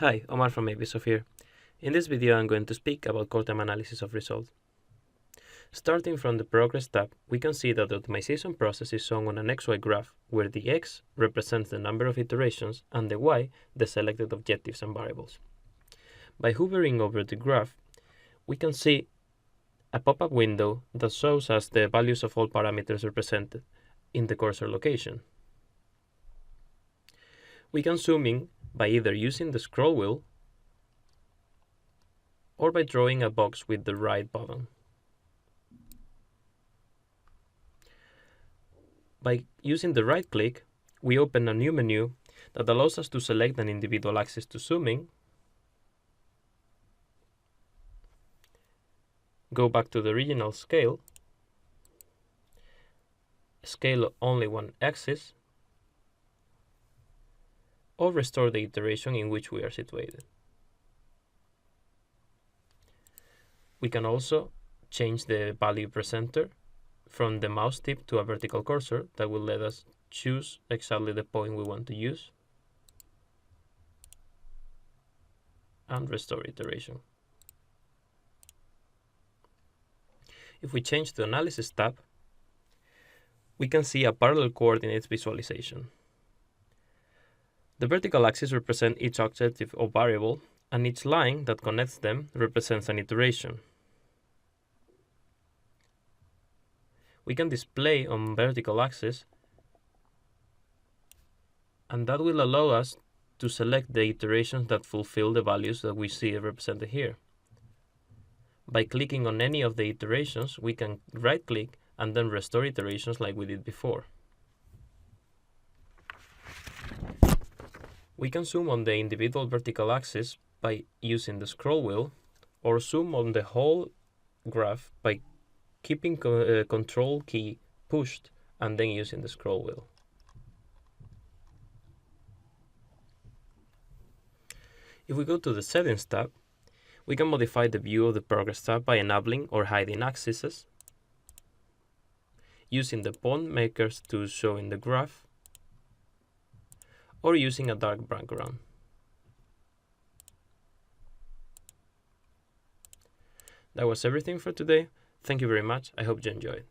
Hi, Omar from Avisoft here. In this video I'm going to speak about Cortime analysis of results. Starting from the Progress tab, we can see that the optimization process is shown on an XY graph, where the X represents the number of iterations and the Y the selected objectives and variables. By hovering over the graph, we can see a pop-up window that shows us the values of all parameters represented in the cursor location. We can zoom in by either using the scroll wheel or by drawing a box with the right button. By using the right click, we open a new menu that allows us to select an individual axis to zoom in, go back to the original scale, scale only one axis, or restore the iteration in which we are situated. We can also change the value presenter from the mouse tip to a vertical cursor that will let us choose exactly the point we want to use and restore iteration. If we change the Analysis tab, we can see a parallel coordinates visualization. The vertical axis represents each objective or variable, and each line that connects them represents an iteration. We can display on vertical axis, and that will allow us to select the iterations that fulfill the values that we see represented here. By clicking on any of the iterations, we can right-click and then restore iterations like we did before. We can zoom on the individual vertical axis by using the scroll wheel, or zoom on the whole graph by keeping Control key pushed and then using the scroll wheel. If we go to the Settings tab, we can modify the view of the Progress tab by enabling or hiding axes, using the point markers to show in the graph, or using a dark background. That was everything for today. Thank you very much. I hope you enjoyed.